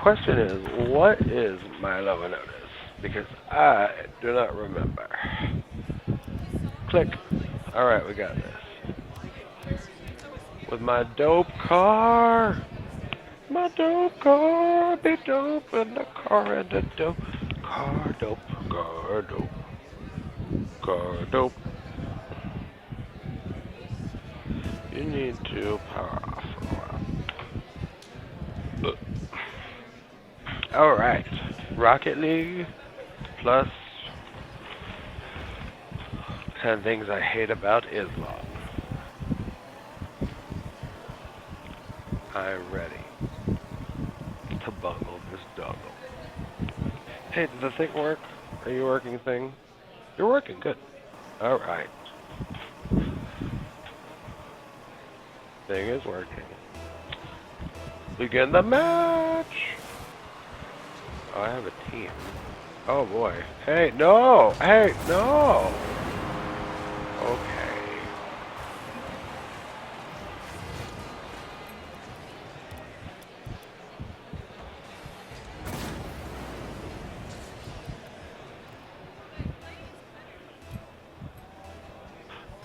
question is, what is Milo and Otis? Because I do not remember. Click. Alright, we got this. With my dope car. My dope car. Be dope in the car and the dope. Car dope. Car dope. Car dope. You need to power off for a while. Alright. Rocket League plus 10 things I hate about Islam. I'm ready to bungle this dongle. Hey, did the thing work? Are you working, thing? You're working, good. Alright. Thing is working. Begin the match! Oh, I have a team. Oh boy. Hey, no! Hey, no! Okay.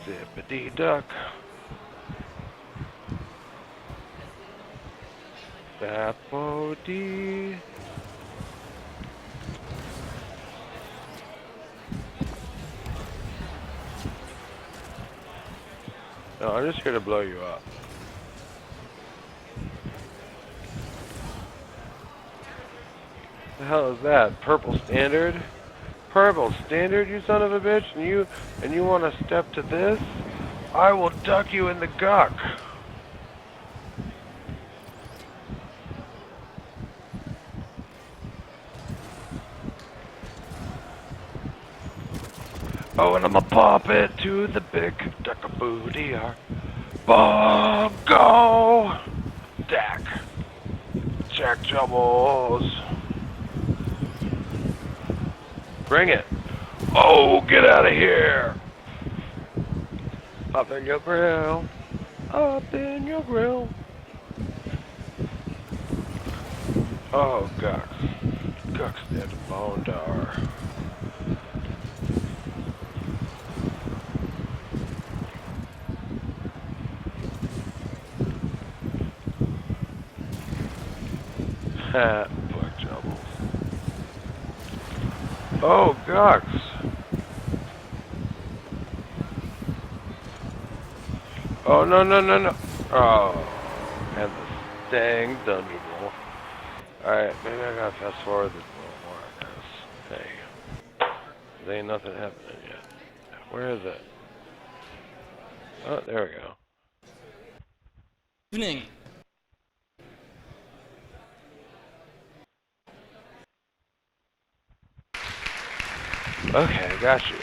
Zippity duck. Bapody. No, I'm just here to blow you up. The hell is that? Purple standard? Purple standard, you son of a bitch, and you want to step to this? I will duck you in the guck. Oh, and I'ma pop it to the big duck a booty. Go! Dak. Jack Jubbles. Bring it. Oh, get out of here. Up in your grill. Up in your grill. Oh, Gux. Gux did Bondar. Ha, Black Jubbles. Oh, Gux. Oh, no, no, no, no. Oh, and the dang Thunderbolt. Alright, maybe I gotta fast forward this a little more, I guess. Hey. There ain't nothing happening yet. Where is it? Oh, there we go. Evening. Okay, I got you.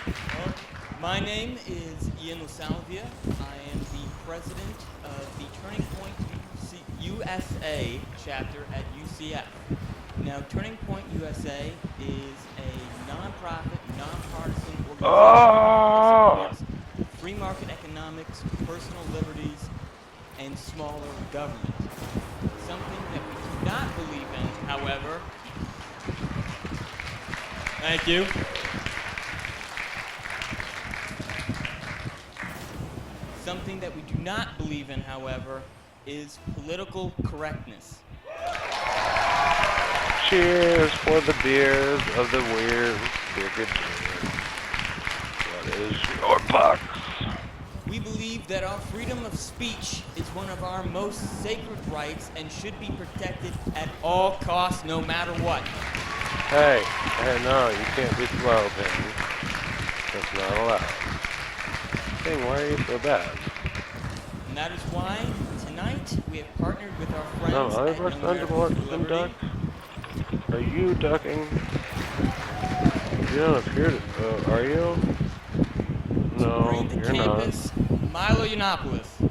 Well, my name is Ian LaSalvia. I am the president of the Turning Point USA chapter at UCF. Now, Turning Point USA is a non-profit, non-partisan organization that supports free market economics, personal liberties, and smaller government. Something that we do not believe in, however. Thank you. Something that we do not believe in, however, is political correctness. Cheers for the beers of the weird, wicked beers. What is your box? We believe that our freedom of speech is one of our most sacred rights and should be protected at all costs, no matter what. Hey, no, you can't be slow, Ping. That's not allowed. Ping, why are you so bad? And that is why, tonight, we have partnered with our friends No, other at person Young Americans for than Liberty. duck? Are you ducking? You don't appear to, are you? No, Bring to you're not. campus, Milo Yiannopoulos. You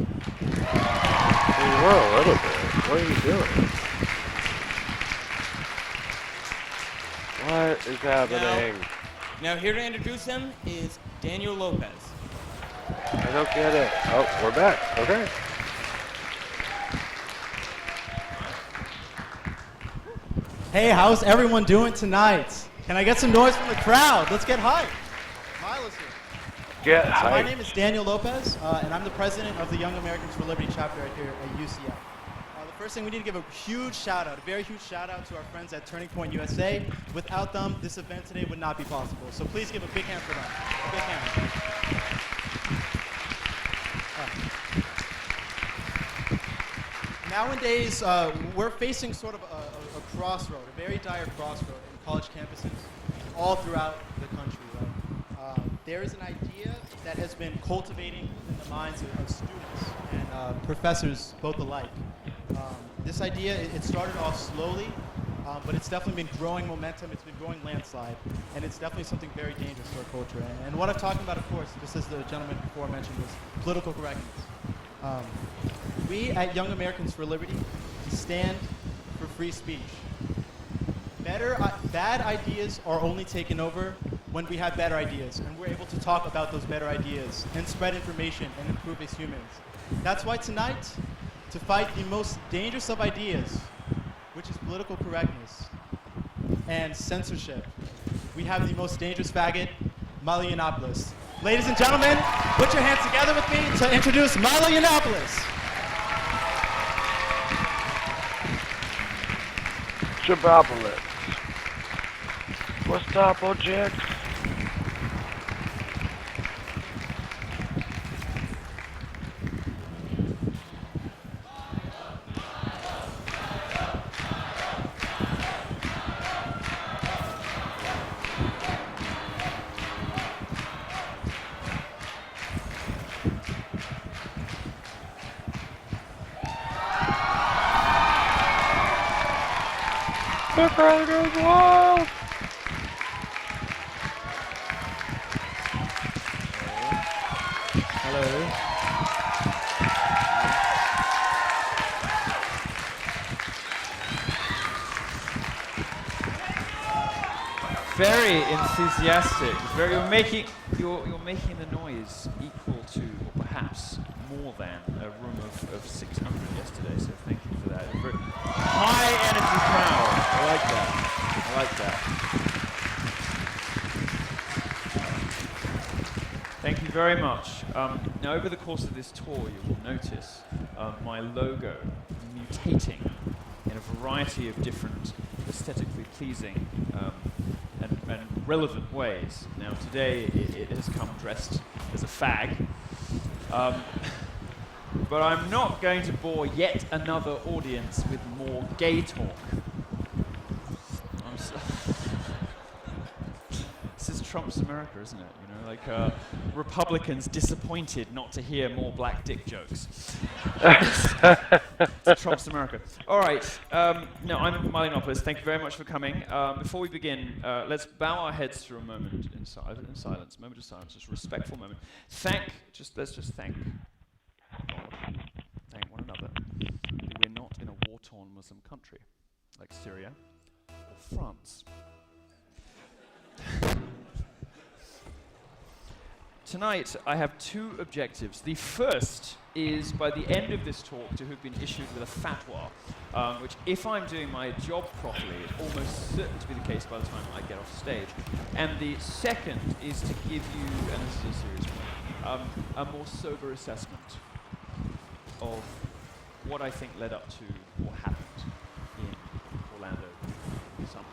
were a little bit. What are you doing? What is happening? Now here to introduce him is Daniel Lopez. I don't get it. Oh, we're back. Okay. Hey, how's everyone doing tonight? Can I get some noise from the crowd? Let's get hyped. Milo's here. Get So my hyped. name is Daniel Lopez, and I'm the president of the Young Americans for Liberty chapter right here at UCF. The first thing, we need to give a huge shout out, a very huge shout out to our friends at Turning Point USA. Without them, this event today would not be possible. So please give a big hand for them. A big hand. Nowadays, we're facing sort of a crossroad, a very dire crossroad in college campuses all throughout the country. Right? There is an idea that has been cultivating in the minds of students and professors both alike. This idea, it started off slowly, but it's definitely been growing momentum, it's been growing landslide, and it's definitely something very dangerous to our culture. And what I'm talking about, of course, just as the gentleman before mentioned, was political correctness. We at Young Americans for Liberty stand for free speech. Bad ideas are only taken over when we have better ideas, and we're able to talk about those better ideas and spread information and improve as humans. That's why tonight, to fight the most dangerous of ideas, which is political correctness and censorship, we have the most dangerous faggot, Milo Yiannopoulos. Ladies and gentlemen, put your hands together with me to introduce Milo Yiannopoulos. Shabopoulos. What's up, Ojek? The crowd goes wild! Hello. Very enthusiastic. You're making the noise equal to, or perhaps more than, a room of 600 yesterday. So thank you for that. A very high energy crowd. I like that. I like that. Thank you very much. Now, over the course of this tour, you will notice my logo mutating in a variety of different aesthetically pleasing and relevant ways. Now, today it has come dressed as a fag, but I'm not going to bore yet another audience with more gay talk. This is Trump's America, isn't it? You know, like Republicans disappointed not to hear more black dick jokes. It's Trump's America. All right. No, I'm Milo Yiannopoulos. Thank you very much for coming. Before we begin, let's bow our heads for a moment in silence. Moment of silence, just a respectful moment. Let's just thank one another that we're not in a war-torn Muslim country like Syria or France. Tonight, I have two objectives. The first is, by the end of this talk, to have been issued with a fatwa, which, if I'm doing my job properly, is almost certain to be the case by the time I get off stage. And the second is to give you, and this is a serious one, a more sober assessment of what I think led up to what happened in Orlando this summer.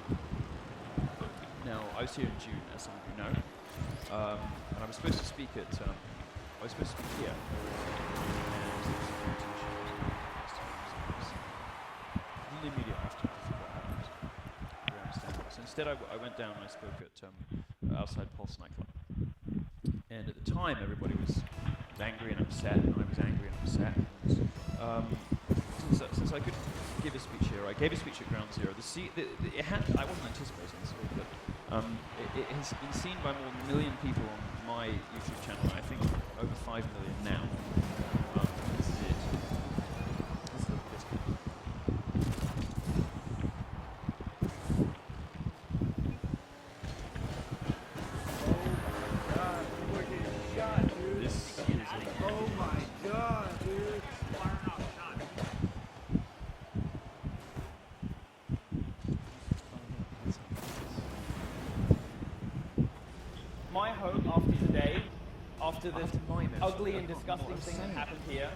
Now, I was here in June, as some of you know. And I was supposed to speak here. And the immediate aftermath of what happened. Very understandable. So instead, I went down and I spoke at outside Pulse nightclub. And at the time, everybody was angry and upset, and I was angry and upset. And, since I couldn't give a speech here, I gave a speech at Ground Zero. I wasn't anticipating this at all, but it has been seen by more than 1 million people on my YouTube channel. I think over 5 million now. This is it. This is the bit. This is Oh my god, dude. my hope after today, after this ugly and disgusting thing that happened here,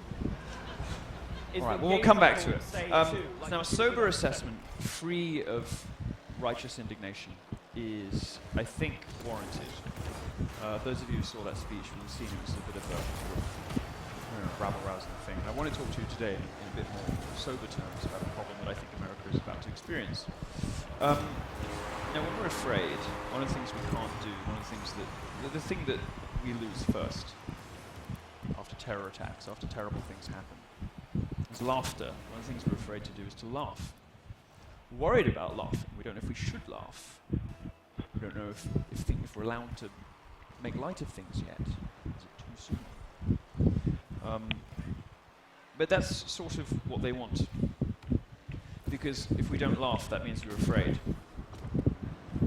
is All right, that well, we'll gay come back people to it. say too, like Now, a sober assessment, free of righteous indignation, is, I think, warranted. Those of you who saw that speech will have seen it was a bit of a sort of rabble-rousing thing. And I want to talk to you today in a bit more sober terms about a problem that I think America is about to experience. Now, when we're afraid, one of the things we can't do, one of the things that, the thing that we lose first after terror attacks, after terrible things happen, is laughter. One of the things we're afraid to do is to laugh. We're worried about laughing. We don't know if we should laugh. We don't know if we're allowed to make light of things yet. Is it too soon? But that's sort of what they want. Because if we don't laugh, that means we're afraid.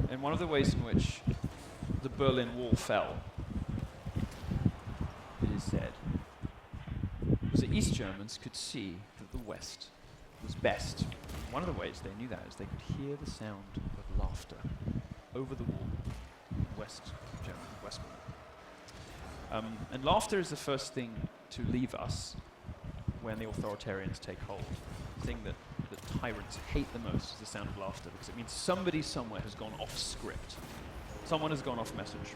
And one of the ways in which the Berlin Wall fell, it is said, was that East Germans could see that the West was best. One of the ways they knew that is they could hear the sound of laughter over the wall in West Germany, West Berlin. And laughter is the first thing to leave us when the authoritarians take hold. The thing that tyrants hate the most is the sound of laughter, because it means somebody somewhere has gone off script. Someone has gone off message.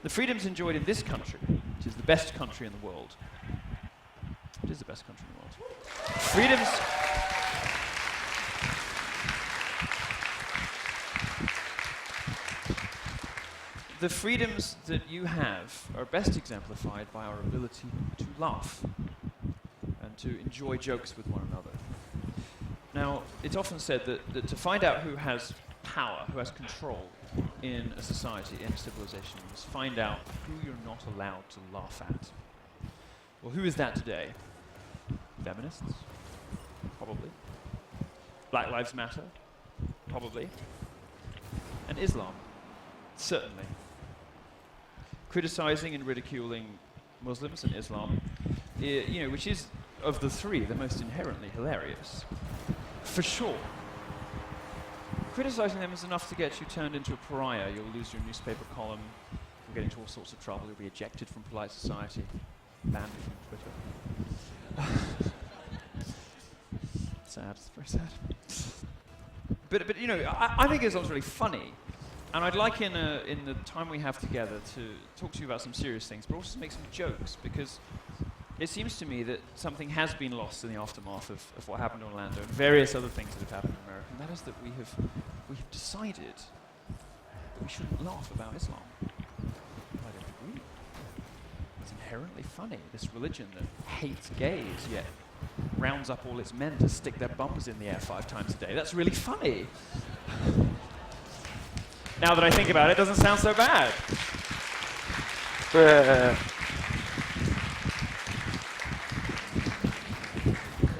The freedoms enjoyed in this country, which is the best country in the world, it is the best country in the world. Freedoms... The freedoms that you have are best exemplified by our ability to laugh and to enjoy jokes with one another. Now, it's often said that to find out who has power, who has control in a society, in a civilization, you must find out who you're not allowed to laugh at. Well, who is that today? Feminists? Probably. Black Lives Matter? Probably. And Islam? Certainly. Criticizing and ridiculing Muslims and Islam, which is, of the three, the most inherently hilarious. For sure. Criticizing them is enough to get you turned into a pariah. You'll lose your newspaper column, you'll get into all sorts of trouble, you'll be ejected from polite society, banned from Twitter. Sad, it's very sad. But I think Islam's really funny. And I'd like in the time we have together to talk to you about some serious things, but also to make some jokes, because it seems to me that something has been lost in the aftermath of what happened in Orlando and various other things that have happened in America, and that is that we have decided that we shouldn't laugh about Islam. I don't agree. It's inherently funny, this religion that hates gays, yet rounds up all its men to stick their bums in the air 5 times a day. That's really funny. Now that I think about it, it doesn't sound so bad.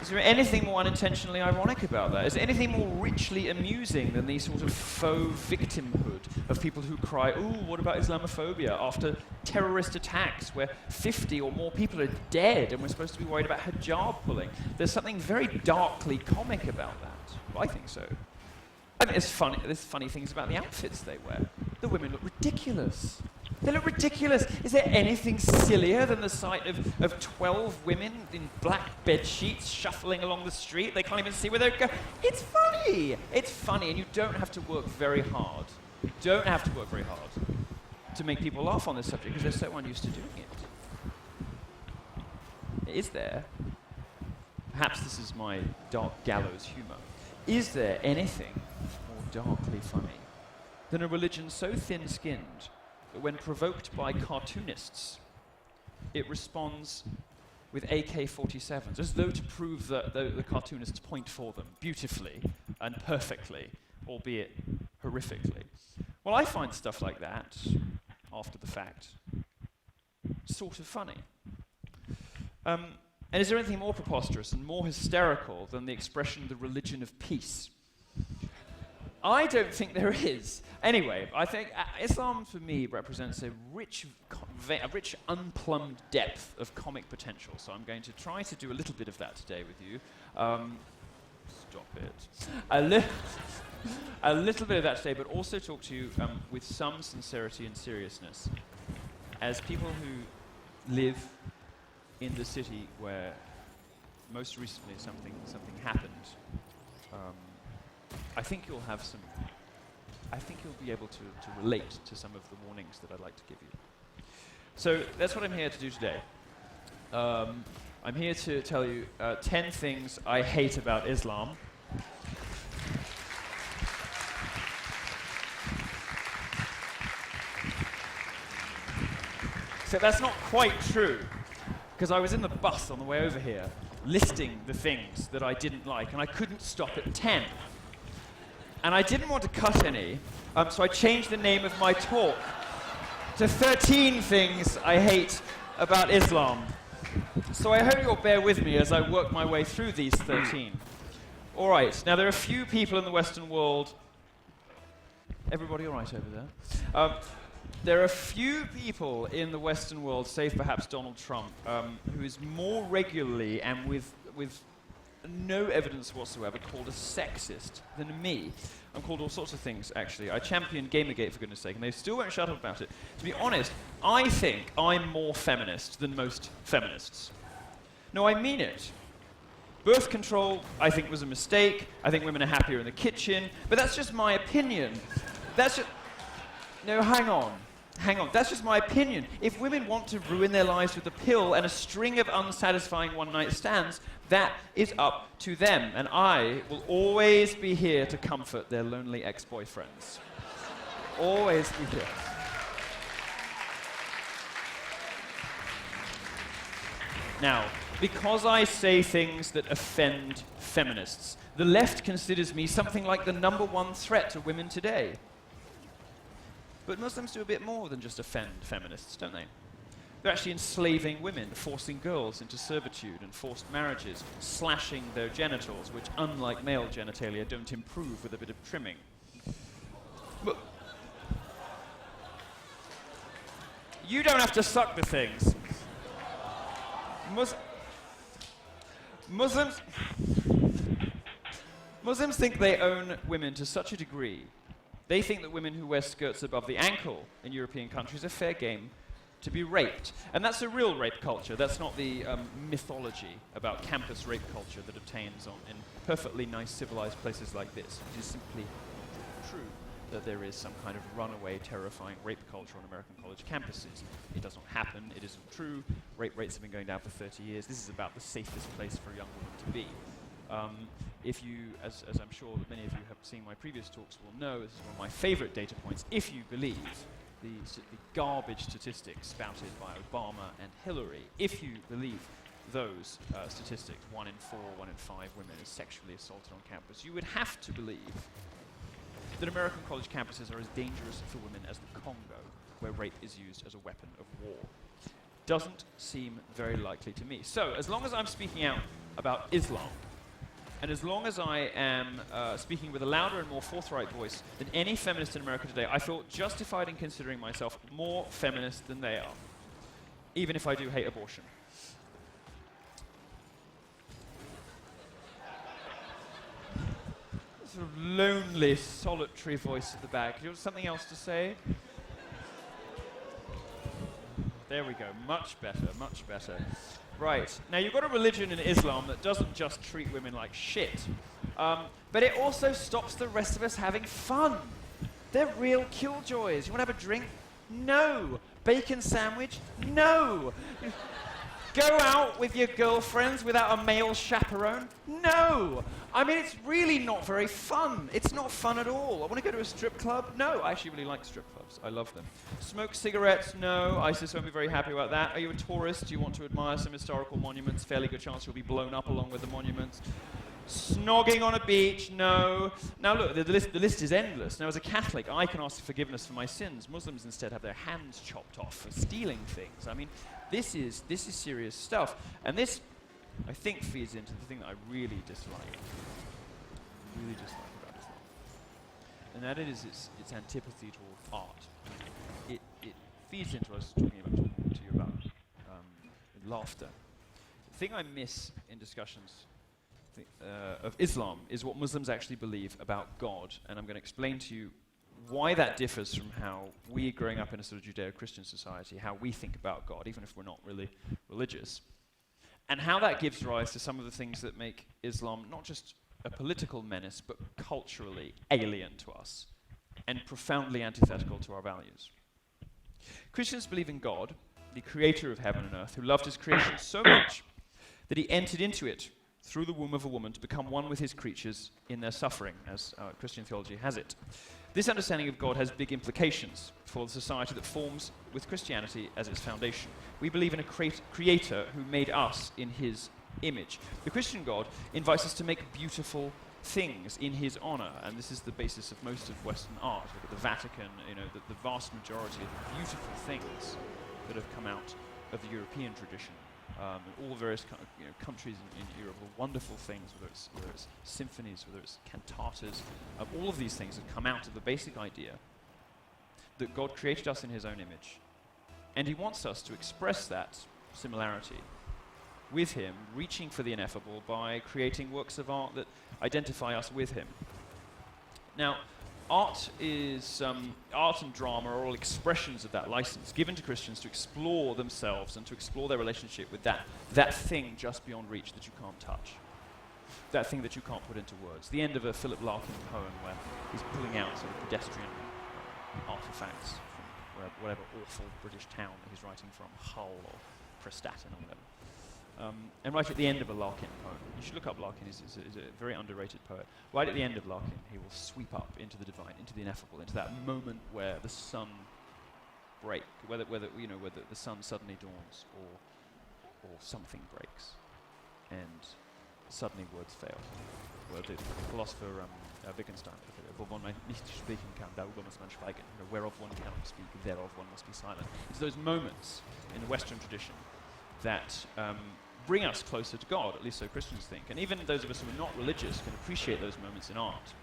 Is there anything more unintentionally ironic about that? Is there anything more richly amusing than the sort of faux victimhood of people who cry, ooh, what about Islamophobia, after terrorist attacks where 50 or more people are dead and we're supposed to be worried about hijab pulling? There's something very darkly comic about that. Well, I think so. I think there's funny things about the outfits they wear. The women look ridiculous. They look ridiculous. Is there anything sillier than the sight of 12 women in black bed sheets shuffling along the street? They can't even see where they're going. It's funny. It's funny, and you don't have to work very hard. You don't have to work very hard to make people laugh on this subject because they're so unused to doing it. Is there? Perhaps this is my dark gallows humor. Is there anything more darkly funny than a religion so thin-skinned that when provoked by cartoonists, it responds with AK-47s, as though to prove that the cartoonists point for them beautifully and perfectly, albeit horrifically? Well, I find stuff like that, after the fact, sort of funny. And is there anything more preposterous and more hysterical than the expression, the religion of peace? I don't think there is. Anyway, I think Islam, for me, represents a rich, unplumbed depth of comic potential. So I'm going to try to do a little bit of that today with you. Stop it. a little bit of that today, but also talk to you with some sincerity and seriousness. As people who live in the city where most recently something happened, I think you'll have some. I think you'll be able to relate to some of the warnings that I'd like to give you. So that's what I'm here to do today. I'm here to tell you 10 things I hate about Islam. So that's not quite true, because I was in the bus on the way over here listing the things that I didn't like, and I couldn't stop at 10. And I didn't want to cut any, so I changed the name of my talk to 13 things I hate about Islam. So I hope you'll bear with me as I work my way through these 13. All right, now there are a few people in the Western world. Everybody all right over there? There are a few people in the Western world, save perhaps Donald Trump, who is more regularly and with no evidence whatsoever called a sexist than me. I'm called all sorts of things, actually. I championed Gamergate, for goodness sake, and they still won't shut up about it. To be honest, I think I'm more feminist than most feminists. No, I mean it. Birth control, I think, was a mistake. I think women are happier in the kitchen. But that's just my opinion. That's just... No, hang on. Hang on. That's just my opinion. If women want to ruin their lives with a pill and a string of unsatisfying one-night stands, that is up to them. And I will always be here to comfort their lonely ex-boyfriends. Always be here. Now, because I say things that offend feminists, the left considers me something like the #1 threat to women today. But Muslims do a bit more than just offend feminists, don't they? They're actually enslaving women, forcing girls into servitude and forced marriages, slashing their genitals, which, unlike male genitalia, don't improve with a bit of trimming. But you don't have to suck the things. Muslims think they own women to such a degree. They think that women who wear skirts above the ankle in European countries are fair game to be raped. And that's a real rape culture. That's not the mythology about campus rape culture that obtains in perfectly nice civilized places like this. It is simply true that there is some kind of runaway, terrifying rape culture on American college campuses. It does not happen. It isn't true. Rape rates have been going down for 30 years. This is about the safest place for a young woman to be. If you, as I'm sure that many of you have seen my previous talks will know, this is one of my favorite data points, if you believe the garbage statistics spouted by Obama and Hillary, if you believe those statistics, 1 in 4, 1 in 5 women is sexually assaulted on campus, you would have to believe that American college campuses are as dangerous for women as the Congo, where rape is used as a weapon of war. Doesn't seem very likely to me. So, as long as I'm speaking out about Islam, and as long as I am speaking with a louder and more forthright voice than any feminist in America today, I feel justified in considering myself more feminist than they are, even if I do hate abortion. Sort of lonely, solitary voice at the back. Do you have something else to say? There we go. Much better, much better. Right. Now, you've got a religion in Islam that doesn't just treat women like shit, but it also stops the rest of us having fun. They're real killjoys. You want to have a drink? No. Bacon sandwich? No. Go out with your girlfriends without a male chaperone? No. I mean, it's really not very fun. It's not fun at all. I want to go to a strip club? No. I actually really like strip clubs. I love them. Smoke cigarettes? No. ISIS won't be very happy about that. Are you a tourist? Do you want to admire some historical monuments? Fairly good chance you'll be blown up along with the monuments. Snogging on a beach? No. Now look, the list is endless. Now as a Catholic, I can ask for forgiveness for my sins. Muslims instead have their hands chopped off for stealing things. I mean, this is serious stuff. And this, I think, feeds into the thing that I really dislike. Really dislike about Islam. And that is its antipathy toward art. It feeds into what I was talking to you about laughter. The thing I miss in discussions of Islam is what Muslims actually believe about God, and I'm going to explain to you why that differs from how we, growing up in a sort of Judeo-Christian society, how we think about God, even if we're not really religious, and how that gives rise to some of the things that make Islam not just a political menace, but culturally alien to us and profoundly antithetical to our values. Christians believe in God, the creator of heaven and earth, who loved his creation so much that he entered into it through the womb of a woman to become one with his creatures in their suffering, as Christian theology has it. This understanding of God has big implications for the society that forms with Christianity as its foundation. We believe in a creator who made us in his image. The Christian God invites us to make beautiful things in his honor, and this is the basis of most of Western art. Look at the Vatican, the vast majority of the beautiful things that have come out of the European tradition. And all various countries in Europe are wonderful things, whether it's symphonies, whether it's cantatas. All of these things have come out of the basic idea that God created us in his own image. And he wants us to express that similarity with him, reaching for the ineffable by creating works of art that identify us with him. Now, art and drama are all expressions of that license given to Christians to explore themselves and to explore their relationship with that thing just beyond reach that you can't touch, that thing that you can't put into words. The end of a Philip Larkin poem where he's pulling out sort of pedestrian artifacts from whatever awful British town that he's writing from, Hull or Prestatyn or whatever. And right at the end of a Larkin poem, you should look up Larkin, he's a very underrated poet. Right at the end of Larkin, he will sweep up into the divine, into the ineffable, into that moment where the sun breaks, whether the sun suddenly dawns or something breaks, and suddenly words fail. Well, the philosopher Wittgenstein, wo one nicht sprechen kann, darüber muss man schweigen. Whereof one cannot speak, thereof one must be silent. It's those moments in the Western tradition that bring us closer to God, at least so Christians think. And even those of us who are not religious can appreciate those moments in art.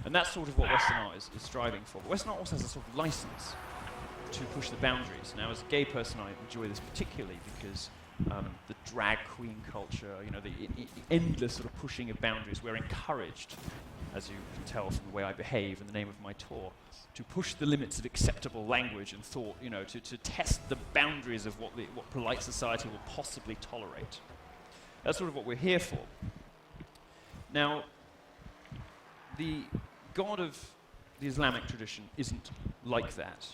And that's sort of what Western art is striving for. But Western art also has a sort of license to push the boundaries. Now, as a gay person, I enjoy this particularly because the drag queen culture, the endless sort of pushing of boundaries, we're encouraged, as you can tell from the way I behave in the name of my tour, to push the limits of acceptable language and thought, to test the boundaries of what polite society will possibly tolerate. That's sort of what we're here for. Now, the God of the Islamic tradition isn't like that.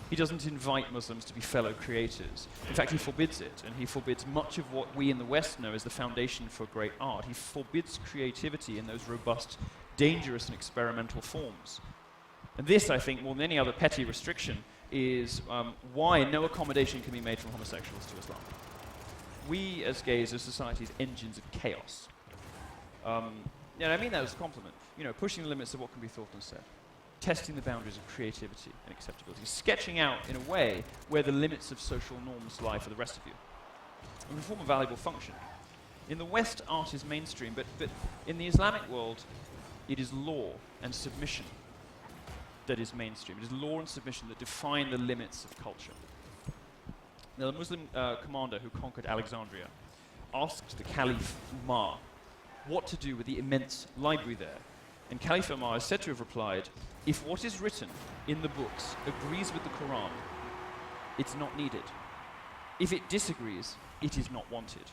He doesn't invite Muslims to be fellow creators. In fact, he forbids it, and he forbids much of what we in the West know as the foundation for great art. He forbids creativity in those robust, dangerous, and experimental forms. And this, I think, more than any other petty restriction, is why no accommodation can be made from homosexuals to Islam. We, as gays, are society's engines of chaos. And I mean that as a compliment. Pushing the limits of what can be thought and said. Testing the boundaries of creativity and acceptability. Sketching out, in a way, where the limits of social norms lie for the rest of you. And perform a valuable function. In the West, art is mainstream, but in the Islamic world, it is law and submission that is mainstream. It is law and submission that define the limits of culture. Now, the Muslim commander who conquered Alexandria asked the Caliph Umar what to do with the immense library there. And Caliph Umar is said to have replied, "If what is written in the books agrees with the Quran, it's not needed. If it disagrees, it is not wanted."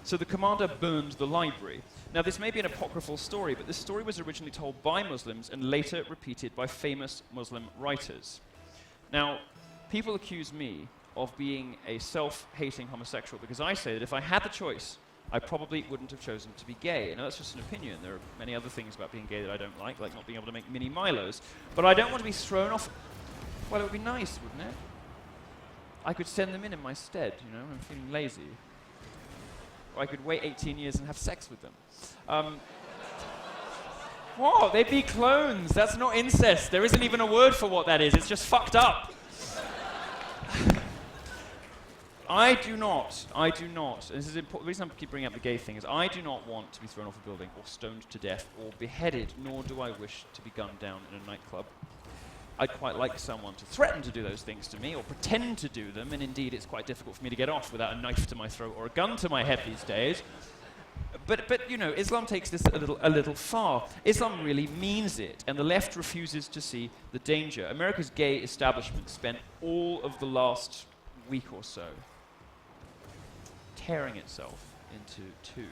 So the commander burned the library. Now, this may be an apocryphal story, but this story was originally told by Muslims and later repeated by famous Muslim writers. Now, people accuse me of being a self-hating homosexual because I say that if I had the choice, I probably wouldn't have chosen to be gay. Now, that's just an opinion. There are many other things about being gay that I don't like not being able to make mini Milos. But I don't want to be thrown off. Well, it would be nice, wouldn't it? I could send them in my stead, I'm feeling lazy. Or I could wait 18 years and have sex with them. What? They'd be clones. That's not incest. There isn't even a word for what that is. It's just fucked up. I do not, and this is important, the reason I keep bringing up the gay thing is I do not want to be thrown off a building or stoned to death or beheaded, nor do I wish to be gunned down in a nightclub. I'd quite like someone to threaten to do those things to me or pretend to do them, and indeed it's quite difficult for me to get off without a knife to my throat or a gun to my head these days. But you know, Islam takes this a little far. Islam really means it, and the left refuses to see the danger. America's gay establishment spent all of the last week or so tearing itself into two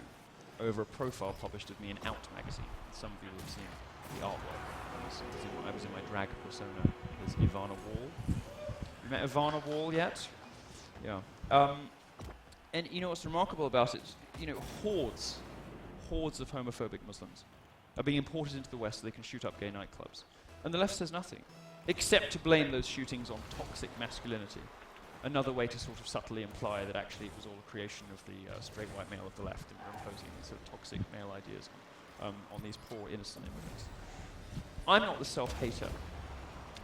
over a profile published of me in Out magazine. Some of you will have seen the artwork. I was in my drag persona as Ivana Wall. You met Ivana Wall yet? Yeah. And you know what's remarkable about it? You know, hordes of homophobic Muslims are being imported into the West so they can shoot up gay nightclubs. And the left says nothing, except to blame those shootings on toxic masculinity. Another way to sort of subtly imply that actually it was all a creation of the straight white male of the left, and we're imposing these sort of toxic male ideas on these poor innocent immigrants. I'm not the self-hater.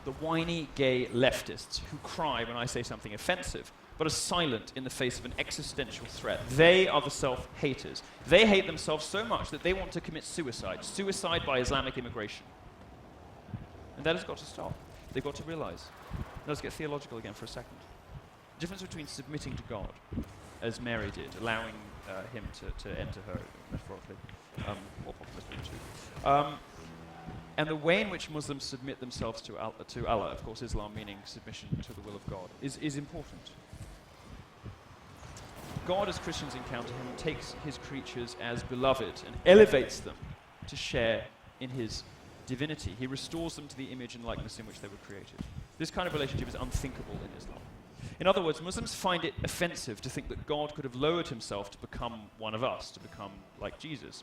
The whiny gay leftists who cry when I say something offensive, but are silent in the face of an existential threat. They are the self-haters. They hate themselves so much that they want to commit suicide by Islamic immigration. And that has got to stop. They've got to realize. Let's get theological again for a second. The difference between submitting to God, as Mary did, allowing him to enter her, metaphorically, or possibly too, and the way in which Muslims submit themselves to Allah, of course Islam meaning submission to the will of God, is important. God, as Christians encounter him, takes his creatures as beloved and elevates them to share in his divinity. He restores them to the image and likeness in which they were created. This kind of relationship is unthinkable in Islam. In other words, Muslims find it offensive to think that God could have lowered himself to become one of us, to become like Jesus.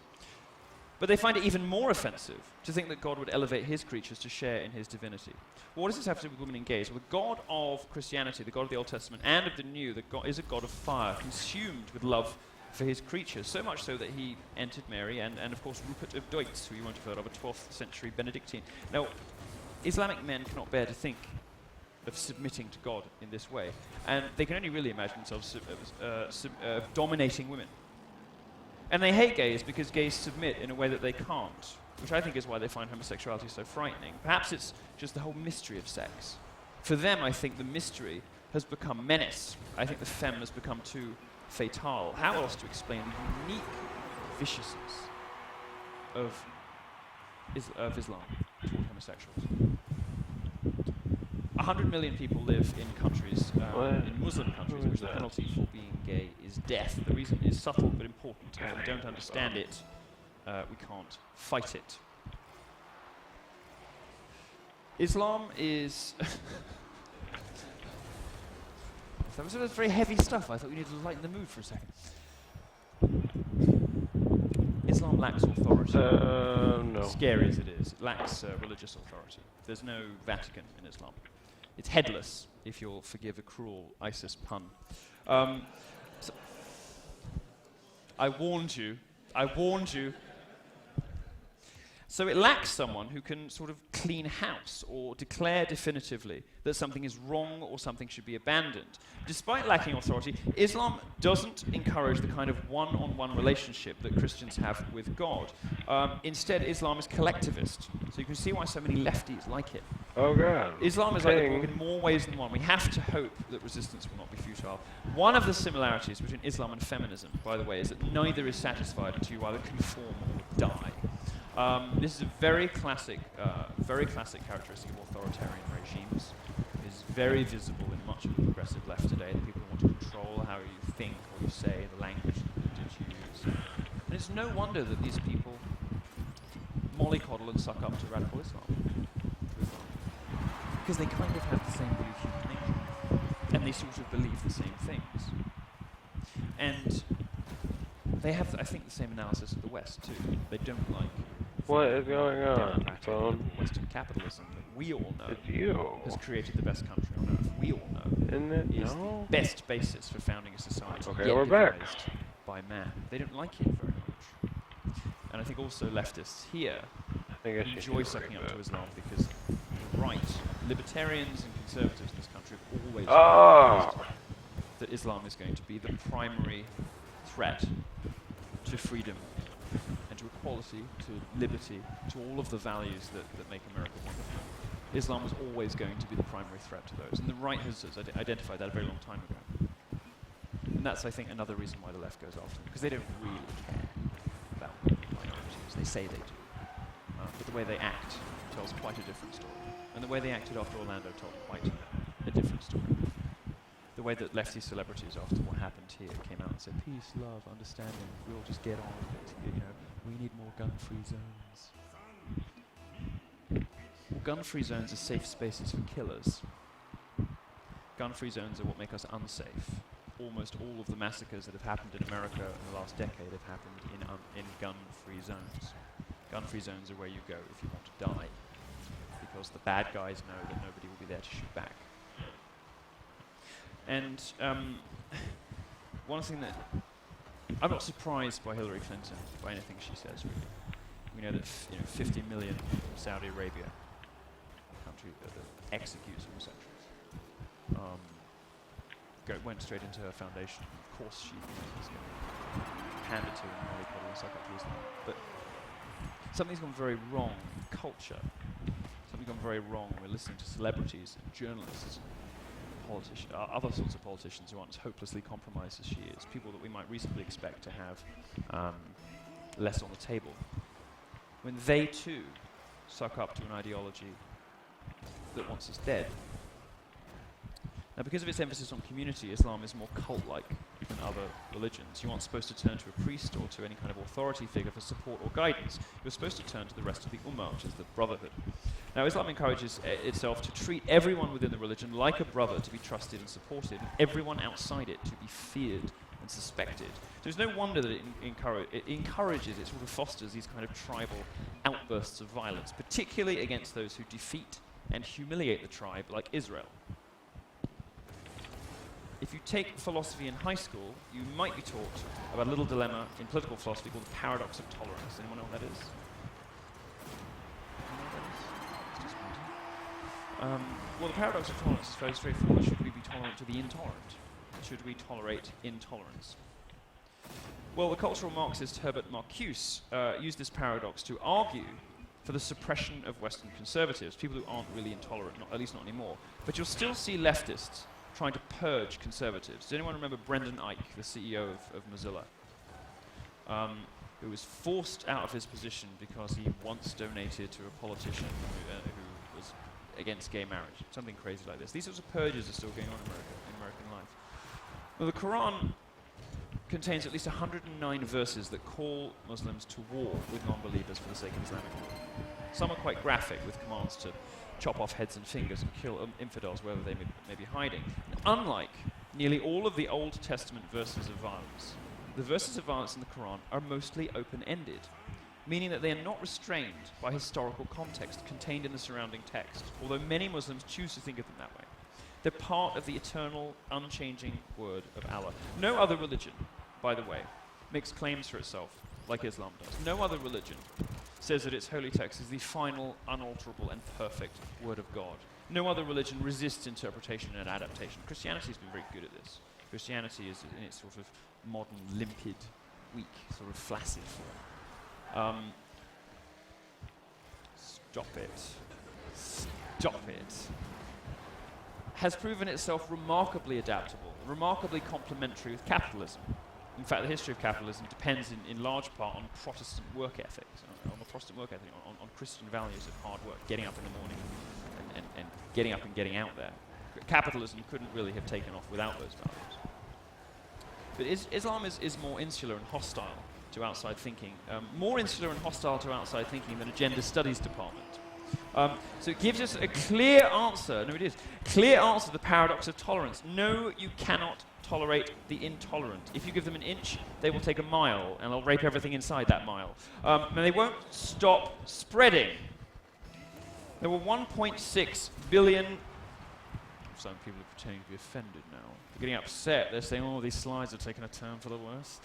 But they find it even more offensive to think that God would elevate his creatures to share in his divinity. Well, what does this have to do with women and gays? Well, the God of Christianity, the God of the Old Testament and of the New, is a God of fire, consumed with love for his creatures, so much so that he entered Mary and of course, Rupert of Deutz, who you won't have heard of, a 12th century Benedictine. Now, Islamic men cannot bear to think of submitting to God in this way, and they can only really imagine themselves dominating women. And they hate gays because gays submit in a way that they can't, which I think is why they find homosexuality so frightening. Perhaps it's just the whole mystery of sex. For them, I think the mystery has become menace. I think the femme has become too fatale. How else to explain the unique viciousness of Islam toward homosexuals? 100 million people live in countries, in Muslim countries, in which the penalty for being gay is death. The reason is subtle but important. If we don't understand it, we can't fight it. Islam is... That was very heavy stuff. I thought we needed to lighten the mood for a second. Islam lacks authority. No. Scary as it is, it lacks religious authority. There's no Vatican in Islam. It's headless, if you'll forgive a cruel ISIS pun. So I warned you. So it lacks someone who can sort of clean house or declare definitively that something is wrong or something should be abandoned. Despite lacking authority, Islam doesn't encourage the kind of one-on-one relationship that Christians have with God. Instead, Islam is collectivist. So you can see why so many lefties like it. Oh, God. Islam is like the book in more ways than one. We have to hope that resistance will not be futile. One of the similarities between Islam and feminism, by the way, is that neither is satisfied until you either conform or die. This is a very classic characteristic of authoritarian regimes. It is very visible in much of the progressive left today, that people want to control how you think or you say, the language that you use. And it's no wonder that these people mollycoddle and suck up to radical Islam. Because they kind of have the same view of human nature. And they sort of believe the same things. And they have, I think, the same analysis of the West, too. They don't like... What is going on, democratic phone? Western capitalism that we all know It's you. has created the best country on earth. We all know Isn't it? is No. the best basis for founding a society. Okay, yet we're back. devised by man. They don't like it very much. And I think also leftists here I guess you enjoy should sucking break up that. to Islam because the right, libertarians and conservatives in this country have always Oh! realized that Islam is going to be the primary threat to freedom and to equality, to liberty, to all of the values that make America wonderful. Islam was always going to be the primary threat to those, and the right has identified that a very long time ago. And that's, I think, another reason why the left goes after them, because they don't really care. they say they do. But the way they act tells quite a different story. And the way they acted after Orlando told quite a different story. The way that lefty celebrities, after what happened here, came out and said, peace, love, understanding, we'll just get on with it. You know, we need more gun-free zones. Well, gun-free zones are safe spaces for killers. Gun-free zones are what make us unsafe. Almost all of the massacres that have happened in America in the last decade have happened in gun-free zones. Gun-free zones are where you go if you want to die, because the bad guys know that nobody will be there to shoot back. And one thing that I'm not surprised by Hillary Clinton, by anything she says, really. We know that 50 million from Saudi Arabia, a country that executes homosexuals, went straight into her foundation. Of course she was going to hand it to them, Molly Coddle and suck up to Islam. But something's gone very wrong in culture. Something's gone very wrong when we're listening to celebrities and journalists, politicians, other sorts of politicians who aren't as hopelessly compromised as she is, people that we might reasonably expect to have less on the table. When they too suck up to an ideology that wants us dead. Now, because of its emphasis on community, Islam is more cult-like than other religions. You aren't supposed to turn to a priest or to any kind of authority figure for support or guidance. You're supposed to turn to the rest of the ummah, which is the brotherhood. Now, Islam encourages itself to treat everyone within the religion like a brother, to be trusted and supported, and everyone outside it to be feared and suspected. So it's no wonder that it encourages, it sort of fosters these kind of tribal outbursts of violence, particularly against those who defeat and humiliate the tribe, like Israel. If you take philosophy in high school, you might be taught about a little dilemma in political philosophy called the paradox of tolerance. Anyone know what that is? Well, the paradox of tolerance is very straightforward. Should we be tolerant to the intolerant? Should we tolerate intolerance? Well, the cultural Marxist Herbert Marcuse used this paradox to argue for the suppression of Western conservatives, people who aren't really intolerant, at least not anymore. But you'll still see leftists trying to purge conservatives. Does anyone remember Brendan Eich, the CEO of Mozilla, who was forced out of his position because he once donated to a politician who was against gay marriage? Something crazy like this. These sorts of purges are still going on in American life. Well, the Quran contains at least 109 verses that call Muslims to war with non-believers for the sake of Islamic law. Some are quite graphic, with commands to chop off heads and fingers and kill infidels wherever they may be hiding. And unlike nearly all of the Old Testament verses of violence, the verses of violence in the Quran are mostly open-ended, meaning that they are not restrained by historical context contained in the surrounding text, although many Muslims choose to think of them that way. They're part of the eternal, unchanging word of Allah. No other religion, by the way, makes claims for itself like Islam does. No other religion says that its holy text is the final, unalterable, and perfect word of God. No other religion resists interpretation and adaptation. Christianity has been very good at this. Christianity is in its sort of modern, limpid, weak, sort of flaccid form. Stop it. Has proven itself remarkably adaptable, remarkably complementary with capitalism. In fact, the history of capitalism depends in large part on Protestant work ethics, on Christian values of hard work, getting up in the morning and getting up and getting out there. Capitalism couldn't really have taken off without those values. But Islam is more insular and hostile to outside thinking, more insular and hostile to outside thinking than a gender studies department. So it gives us a clear answer, clear answer to the paradox of tolerance. No, you cannot tolerate the intolerant. If you give them an inch, they will take a mile, and they'll rape everything inside that mile. And they won't stop spreading. There were 1.6 billion... Some people are pretending to be offended now. They're getting upset. They're saying, oh, these slides are taking a turn for the worse.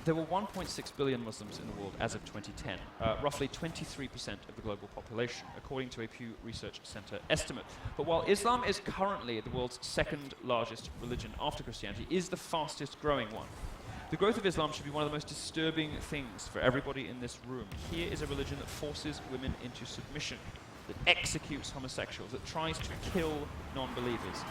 There were 1.6 billion Muslims in the world as of 2010, roughly 23% of the global population, according to a Pew Research Center estimate. But while Islam is currently the world's second largest religion after Christianity, is the fastest growing one. The growth of Islam should be one of the most disturbing things for everybody in this room. Here is a religion that forces women into submission, that executes homosexuals, that tries to kill non-believers.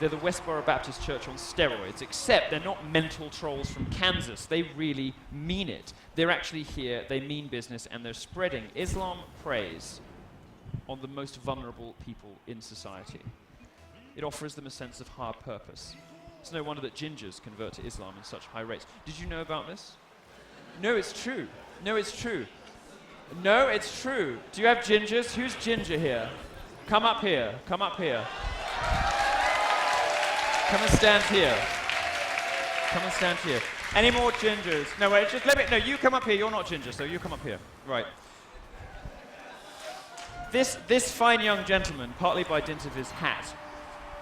They're the Westboro Baptist Church on steroids, except they're not mental trolls from Kansas. They really mean it. They're actually here, they mean business, and they're spreading Islam praise on the most vulnerable people in society. It offers them a sense of higher purpose. It's no wonder that gingers convert to Islam in such high rates. Did you know about this? No, it's true. No, it's true. No, it's true. Do you have gingers? Who's ginger here? Come up here. Come up here. Come and stand here. Come and stand here. Any more gingers? No, wait, just let me, no, you come up here. You're not ginger, so you come up here. Right. This fine young gentleman, partly by dint of his hat,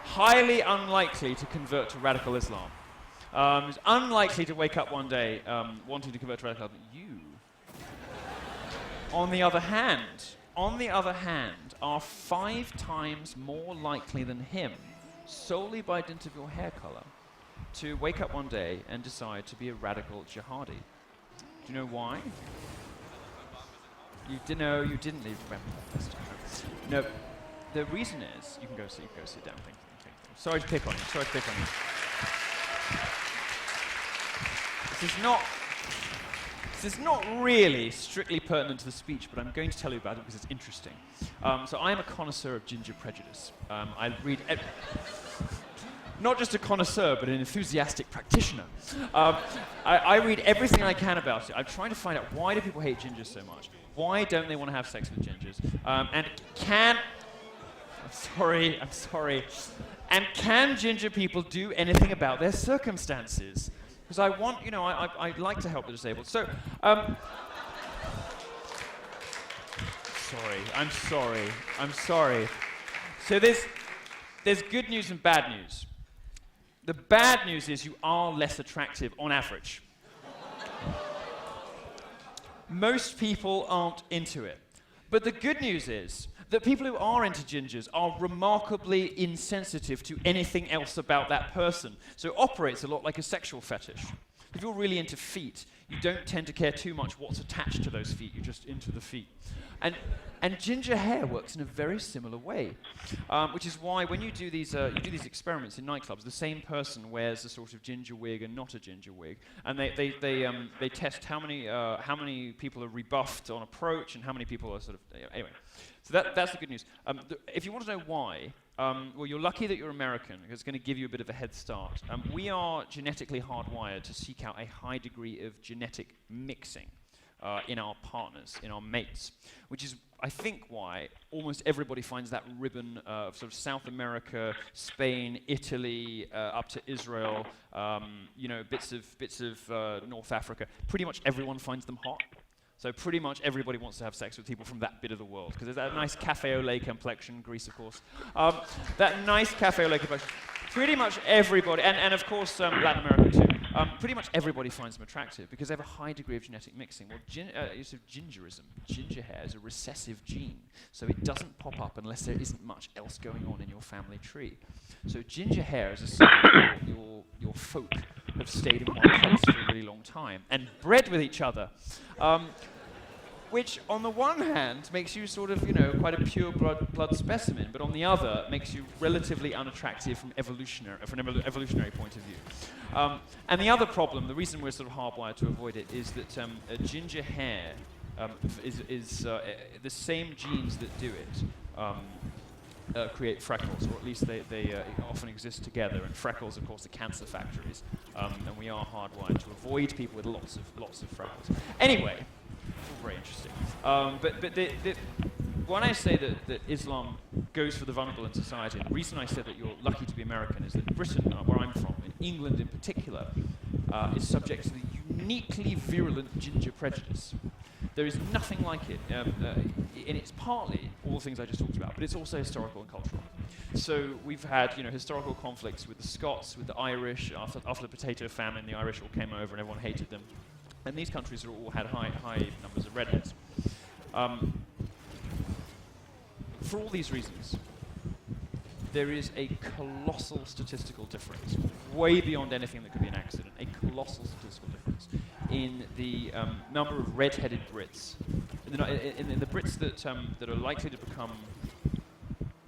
highly unlikely to convert to radical Islam. Is unlikely to wake up one day wanting to convert to radical Islam. You, on the other hand, are 5 times more likely than him, solely by dint of your hair color, to wake up one day and decide to be a radical jihadi. Do you know why? You didn't leave breakfast. No, the reason is, you can go sit down. Thank you. Sorry to pick on you. This is not really strictly pertinent to the speech, but I'm going to tell you about it because it's interesting. So I am a connoisseur of ginger prejudice. I read... not just a connoisseur, but an enthusiastic practitioner. I read everything I can about it. I'm trying to find out, why do people hate gingers so much? Why don't they want to have sex with gingers? And I'm sorry. And can ginger people do anything about their circumstances? Because I want, I'd like to help the disabled. So, I'm sorry. So there's good news and bad news. The bad news is you are less attractive on average. Most people aren't into it. But the good news is that people who are into gingers are remarkably insensitive to anything else about that person. So it operates a lot like a sexual fetish. If you're really into feet, you don't tend to care too much what's attached to those feet, you're just into the feet. And ginger hair works in a very similar way, which is why when you do these experiments in nightclubs, the same person wears a sort of ginger wig and not a ginger wig, and they test how many people are rebuffed on approach and how many people are sort of anyway. So that's the good news. If you want to know why, well, you're lucky that you're American, because it's going to give you a bit of a head start. We are genetically hardwired to seek out a high degree of genetic mixing in our partners, in our mates, which is, I think, why almost everybody finds that ribbon of sort of South America, Spain, Italy, up to Israel, bits of North Africa. Pretty much everyone finds them hot. So pretty much everybody wants to have sex with people from that bit of the world, because there's that nice cafe au lait complexion, Greece, of course. That nice cafe au lait complexion. Pretty much everybody, and of course Latin America too. Pretty much everybody finds them attractive because they have a high degree of genetic mixing. Well, gingerism, ginger hair, is a recessive gene, so it doesn't pop up unless there isn't much else going on in your family tree. So ginger hair is a sign your folk have stayed in one place for a really long time and bred with each other. Which, on the one hand, makes you sort of, quite a pure blood specimen, but on the other, makes you relatively unattractive from an evolutionary point of view. And the other problem, the reason we're sort of hardwired to avoid it, is that ginger hair is the same genes that do it create freckles, or at least they often exist together. And freckles, of course, are cancer factories, and we are hardwired to avoid people with lots of freckles. Anyway. Very interesting. But when I say that Islam goes for the vulnerable in society, the reason I said that you're lucky to be American is that Britain, where I'm from, in England in particular, is subject to the uniquely virulent ginger prejudice. There is nothing like it, and it's partly all the things I just talked about, but it's also historical and cultural. So we've had, historical conflicts with the Scots, with the Irish. After the potato famine, the Irish all came over and everyone hated them. And these countries all had high numbers of redheads. For all these reasons, there is a colossal statistical difference, way beyond anything that could be an accident, a colossal statistical difference in the number of red-headed Brits, in the Brits that are likely to become,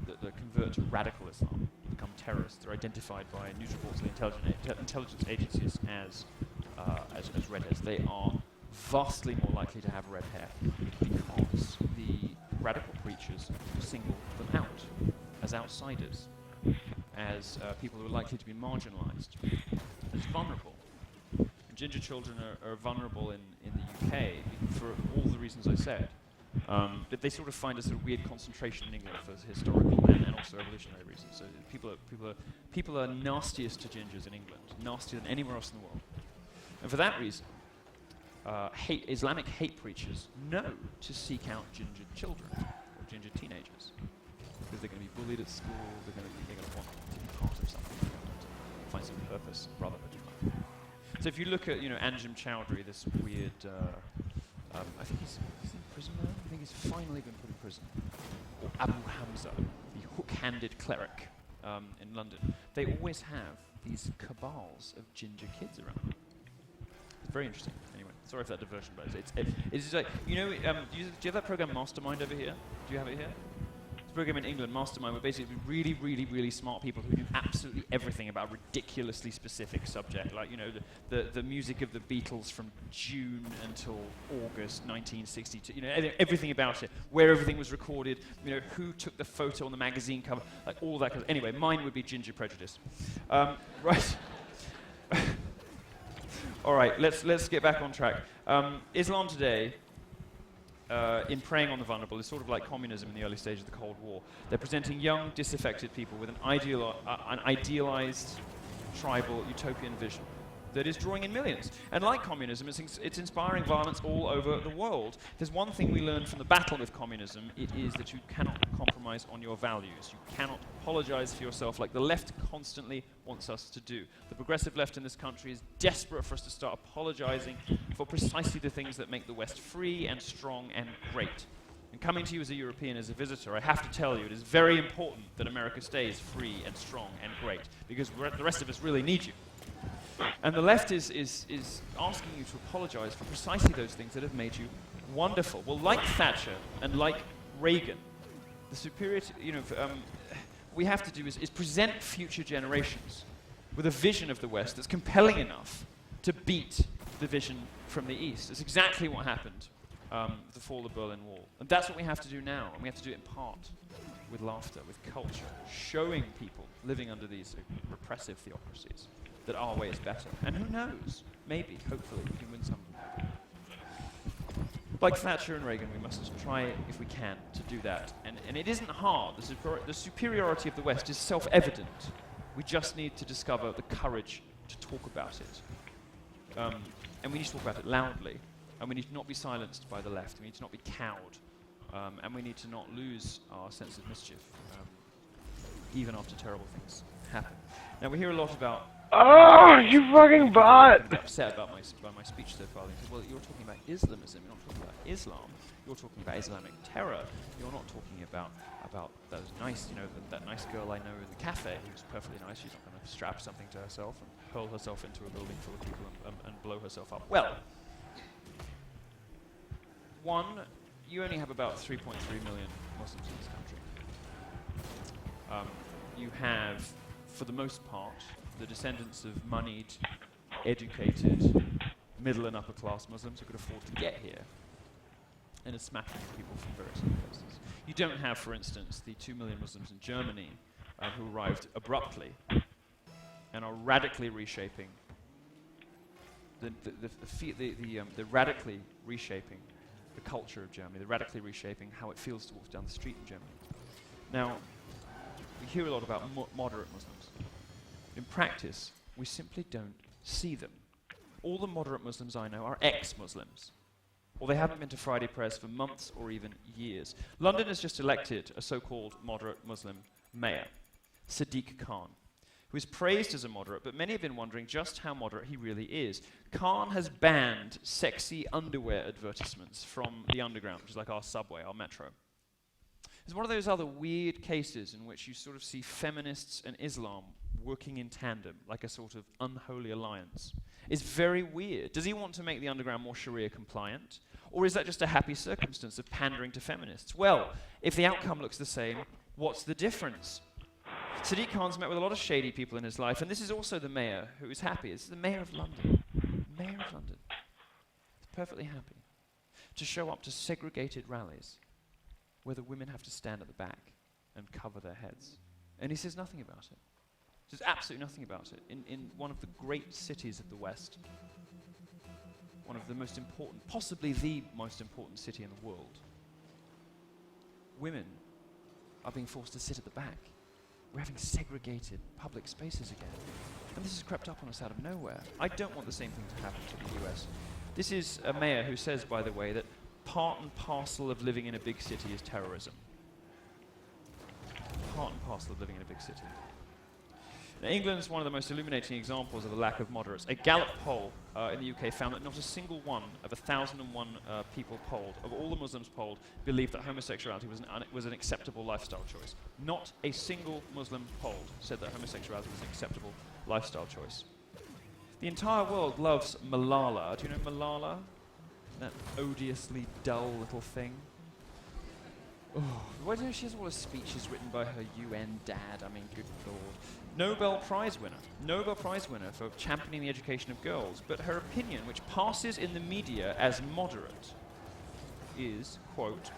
that convert convert to radical Islam, become terrorists. They're identified by news reports and intelligence agencies as redheads. They are vastly more likely to have red hair because the radical preachers single them out as outsiders, as people who are likely to be marginalized, as vulnerable. And ginger children are vulnerable in the UK for all the reasons I said. But they sort of find a sort of weird concentration in England for historical and also evolutionary reasons. So people are nastiest to gingers in England, nastier than anywhere else in the world. And for that reason, Islamic hate preachers know to seek out ginger children or ginger teenagers because they're going to be bullied at school. They're going to want to be part of something. They're going to find some purpose, brotherhood. So if you look at Anjem Chowdhury, this weird, I think he's in prison now. I think he's finally been put in prison. Or Abu Hamza, the hook-handed cleric in London. They always have these cabals of ginger kids around. It's very interesting. Anyway, sorry for that diversion, but it's like, do you have that program Mastermind over here? Do you have it here? It's a program in England, Mastermind, where basically really, really, really smart people who do absolutely everything about a ridiculously specific subject, like the music of the Beatles from June until August 1962. Everything about it, where everything was recorded, who took the photo on the magazine cover, like all that. Anyway, mine would be Ginger Prejudice. Right. All right, let's get back on track. Islam today, in preying on the vulnerable, is sort of like communism in the early stages of the Cold War. They're presenting young, disaffected people with an idealized, tribal, utopian vision that is drawing in millions. And like communism, it's inspiring violence all over the world. There's one thing we learned from the battle with communism, it is that you cannot compromise on your values. You cannot apologize for yourself like the left constantly wants us to do. The progressive left in this country is desperate for us to start apologizing for precisely the things that make the West free and strong and great. And coming to you as a European, as a visitor, I have to tell you, it is very important that America stays free and strong and great, because the rest of us really need you. And the left is asking you to apologize for precisely those things that have made you wonderful. Well, like Thatcher and like Reagan, the superior, we have to do is present future generations with a vision of the West that's compelling enough to beat the vision from the East. That's exactly what happened with the fall of the Berlin Wall. And that's what we have to do now, and we have to do it in part with laughter, with culture, showing people living under these repressive theocracies that our way is better. And who knows, maybe, hopefully, we can win some. Like Thatcher and Reagan, we must try, if we can, to do that. And it isn't hard. The superiority of the West is self-evident. We just need to discover the courage to talk about it. And we need to talk about it loudly. And we need to not be silenced by the left. We need to not be cowed. And we need to not lose our sense of mischief, even after terrible things happen. Now, we hear a lot about... Oh, you fucking bot! I'm upset about my speech so far. Because, well, you're talking about Islamism, you're not talking about Islam. You're talking about Islamic terror. You're not talking about those nice, that nice girl I know in the cafe who's perfectly nice. She's not going to strap something to herself and hurl herself into a building full of people and blow herself up. Well, one, you only have about 3.3 million Muslims in this country. You have, for the most part, the descendants of moneyed, educated, middle and upper class Muslims who could afford to get here, and a smattering of people from various other places. You don't have, for instance, the 2 million Muslims in Germany who arrived abruptly and are radically reshaping the radically reshaping the culture of Germany, the radically reshaping how it feels to walk down the street in Germany. Now, we hear a lot about moderate Muslims. In practice, we simply don't see them. All the moderate Muslims I know are ex-Muslims, or they haven't been to Friday prayers for months or even years. London has just elected a so-called moderate Muslim mayor, Sadiq Khan, who is praised as a moderate, but many have been wondering just how moderate he really is. Khan has banned sexy underwear advertisements from the underground, which is like our subway, our metro. It's one of those other weird cases in which you sort of see feminists and Islam working in tandem, like a sort of unholy alliance. It's very weird. Does he want to make the underground more Sharia compliant? Or is that just a happy circumstance of pandering to feminists? Well, if the outcome looks the same, what's the difference? Sadiq Khan's met with a lot of shady people in his life, and this is also the mayor who is happy. This is the mayor of London. Mayor of London. He's perfectly happy to show up to segregated rallies where the women have to stand at the back and cover their heads. And he says nothing about it. Says absolutely nothing about it. In one of the great cities of the West, one of the most important, possibly the most important city in the world, women are being forced to sit at the back. We're having segregated public spaces again. And this has crept up on us out of nowhere. I don't want the same thing to happen to the US. This is a mayor who says, by the way, that part and parcel of living in a big city is terrorism. Part and parcel of living in a big city. Now, England is one of the most illuminating examples of the lack of moderates. A Gallup poll in the UK found that not a single one of 1,001 people polled, of all the Muslims polled, believed that homosexuality was an acceptable lifestyle choice. Not a single Muslim polled said that homosexuality was an acceptable lifestyle choice. The entire world loves Malala. Do you know Malala? That odiously dull little thing. Oh, why do you know she has all her speeches written by her UN dad? I mean, good lord. Nobel Prize winner for championing the education of girls. But her opinion, which passes in the media as moderate, is, quote,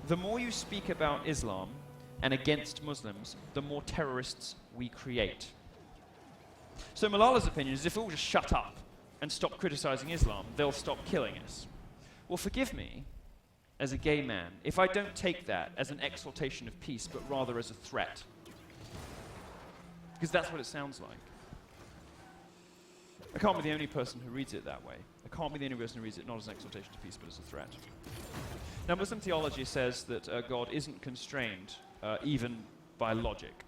"The more you speak about Islam and against Muslims, the more terrorists we create." So Malala's opinion is if we all just shut up and stop criticizing Islam, they'll stop killing us. Well, forgive me, as a gay man, if I don't take that as an exaltation of peace, but rather as a threat. Because that's what it sounds like. I can't be the only person who reads it that way. I can't be the only person who reads it not as an exaltation of peace, but as a threat. Now, Muslim theology says that God isn't constrained even by logic.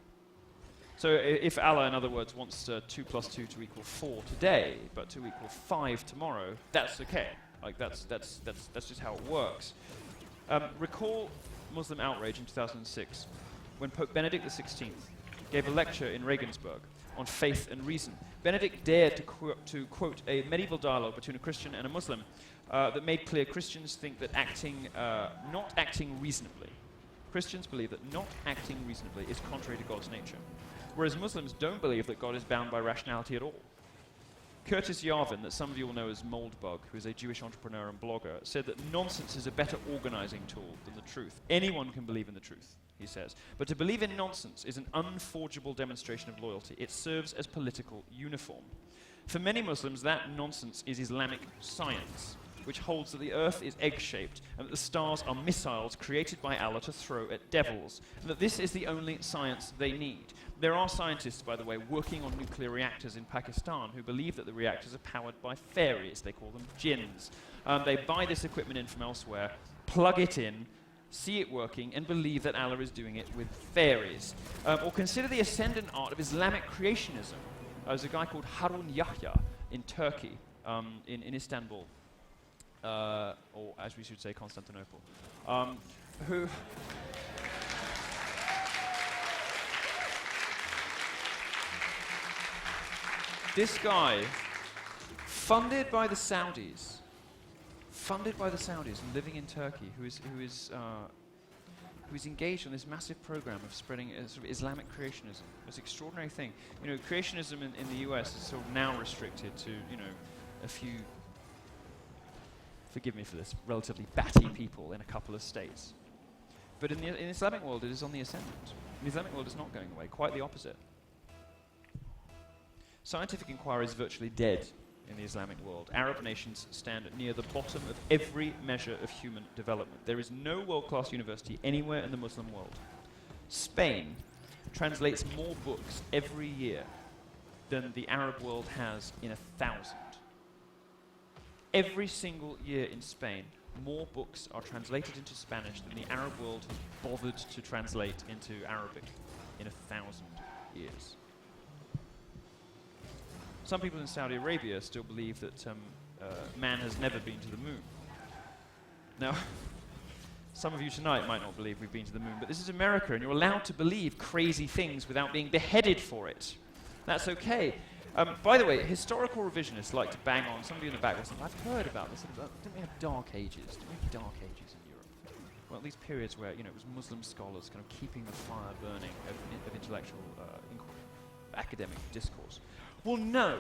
So if Allah, in other words, wants 2 + 2 to equal 4 today, but to equal 5 tomorrow, that's okay. Like that's just how it works. Recall Muslim outrage in 2006 when Pope Benedict XVI gave a lecture in Regensburg on faith and reason. Benedict dared to quote a medieval dialogue between a Christian and a Muslim that made clear Christians think that not acting reasonably. Christians believe that not acting reasonably is contrary to God's nature, whereas Muslims don't believe that God is bound by rationality at all. Curtis Yarvin, that some of you will know as Moldbug, who is a Jewish entrepreneur and blogger, said that nonsense is a better organizing tool than the truth. Anyone can believe in the truth, he says. But to believe in nonsense is an unforgeable demonstration of loyalty. It serves as political uniform. For many Muslims, that nonsense is Islamic science, which holds that the earth is egg-shaped and that the stars are missiles created by Allah to throw at devils, and that this is the only science they need. There are scientists, by the way, working on nuclear reactors in Pakistan who believe that the reactors are powered by fairies. They call them jinns. They buy this equipment in from elsewhere, plug it in, see it working, and believe that Allah is doing it with fairies. Or consider the ascendant art of Islamic creationism. There's a guy called Harun Yahya in Turkey, in Istanbul, or as we should say, Constantinople, who... This guy, funded by the Saudis, and living in Turkey, who is engaged in this massive program of spreading sort of Islamic creationism. It's an extraordinary thing. You know, creationism in the US is sort of now restricted to, you know, a few, forgive me for this, relatively batty people in a couple of states. But in the Islamic world, it is on the ascendant. The Islamic world is not going away, quite the opposite. Scientific inquiry is virtually dead in the Islamic world. Arab nations stand near the bottom of every measure of human development. There is no world-class university anywhere in the Muslim world. Spain translates more books every year than the Arab world has in 1,000. Every single year in Spain, more books are translated into Spanish than the Arab world has bothered to translate into Arabic in 1,000 years. Some people in Saudi Arabia still believe that man has never been to the moon. Now, some of you tonight might not believe we've been to the moon, but this is America, and you're allowed to believe crazy things without being beheaded for it. That's okay. By the way, historical revisionists like to bang on, some of you in the back will say, I've heard about this. Didn't we have dark ages? Didn't we have dark ages in Europe? well, these periods where, you know, it was Muslim scholars kind of keeping the fire burning of intellectual, academic discourse. Well, no.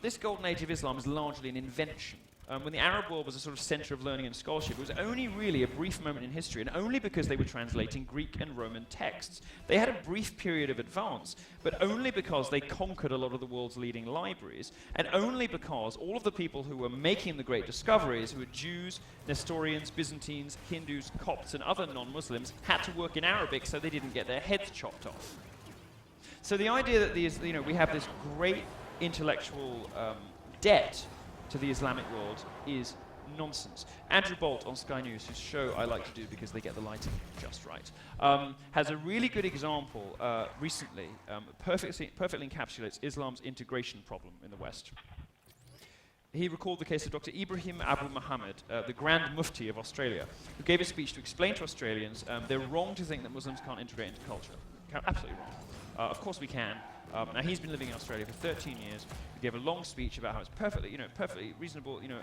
This golden age of Islam is largely an invention. When the Arab world was a sort of center of learning and scholarship, it was only really a brief moment in history, and only because they were translating Greek and Roman texts. They had a brief period of advance, but only because they conquered a lot of the world's leading libraries, and only because all of the people who were making the great discoveries, who were Jews, Nestorians, Byzantines, Hindus, Copts, and other non-Muslims, had to work in Arabic so they didn't get their heads chopped off. So the idea that these, you know, we have this great intellectual debt to the Islamic world is nonsense. Andrew Bolt on Sky News, whose show I like to do because they get the lighting just right, has a really good example recently, perfectly encapsulates Islam's integration problem in the West. He recalled the case of Dr. Ibrahim Abu Muhammad, the Grand Mufti of Australia, who gave a speech to explain to Australians they're wrong to think that Muslims can't integrate into culture. Absolutely wrong. Of course we can. Now he's been living in Australia for 13 years. He gave a long speech about how it's perfectly, you know, perfectly reasonable, you know,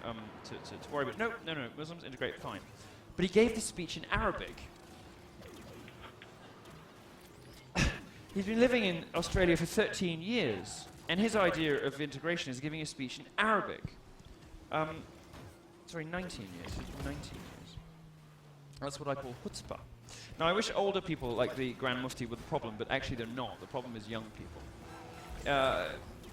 to worry about. No, Muslims integrate fine. But he gave this speech in Arabic. He's been living in Australia for 13 years, and his idea of integration is giving a speech in Arabic. 19 years. He's been 19 years. That's what I call chutzpah. Now, I wish older people like the Grand Mufti were the problem, but actually they're not. The problem is young people.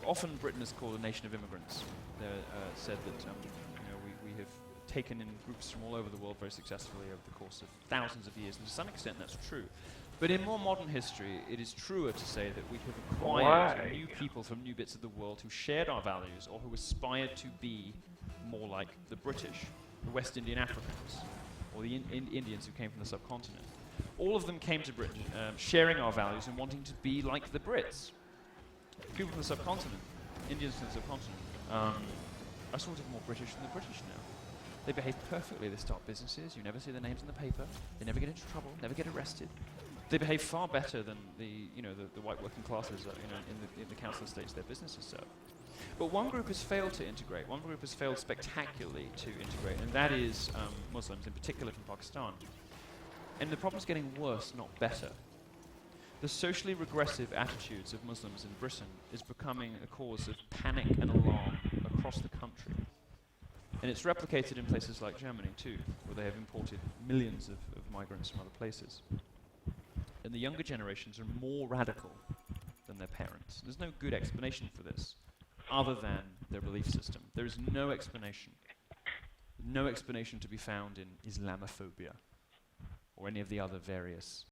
Often Britain is called a nation of immigrants. They're said that you know, we have taken in groups from all over the world very successfully over the course of thousands of years, and to some extent that's true. But in more modern history, it is truer to say that we have acquired new people from new bits of the world who shared our values or who aspired to be more like the British, the West Indian Africans, or the Indians who came from the subcontinent. All of them came to Britain sharing our values and wanting to be like the Brits. People from the subcontinent, Indians from the subcontinent, are sort of more British than the British now. They behave perfectly. They start businesses. You never see their names in the paper. They never get into trouble. Never get arrested. They behave far better than the white working classes in the council estates their businesses serve. But one group has failed to integrate. One group has failed spectacularly to integrate, and that is Muslims, in particular from Pakistan. And the problem's getting worse, not better. The socially regressive attitudes of Muslims in Britain is becoming a cause of panic and alarm across the country. And it's replicated in places like Germany too, where they have imported millions of migrants from other places. And the younger generations are more radical than their parents. There's no good explanation for this, other than their belief system. There is no explanation to be found in Islamophobia or any of the other various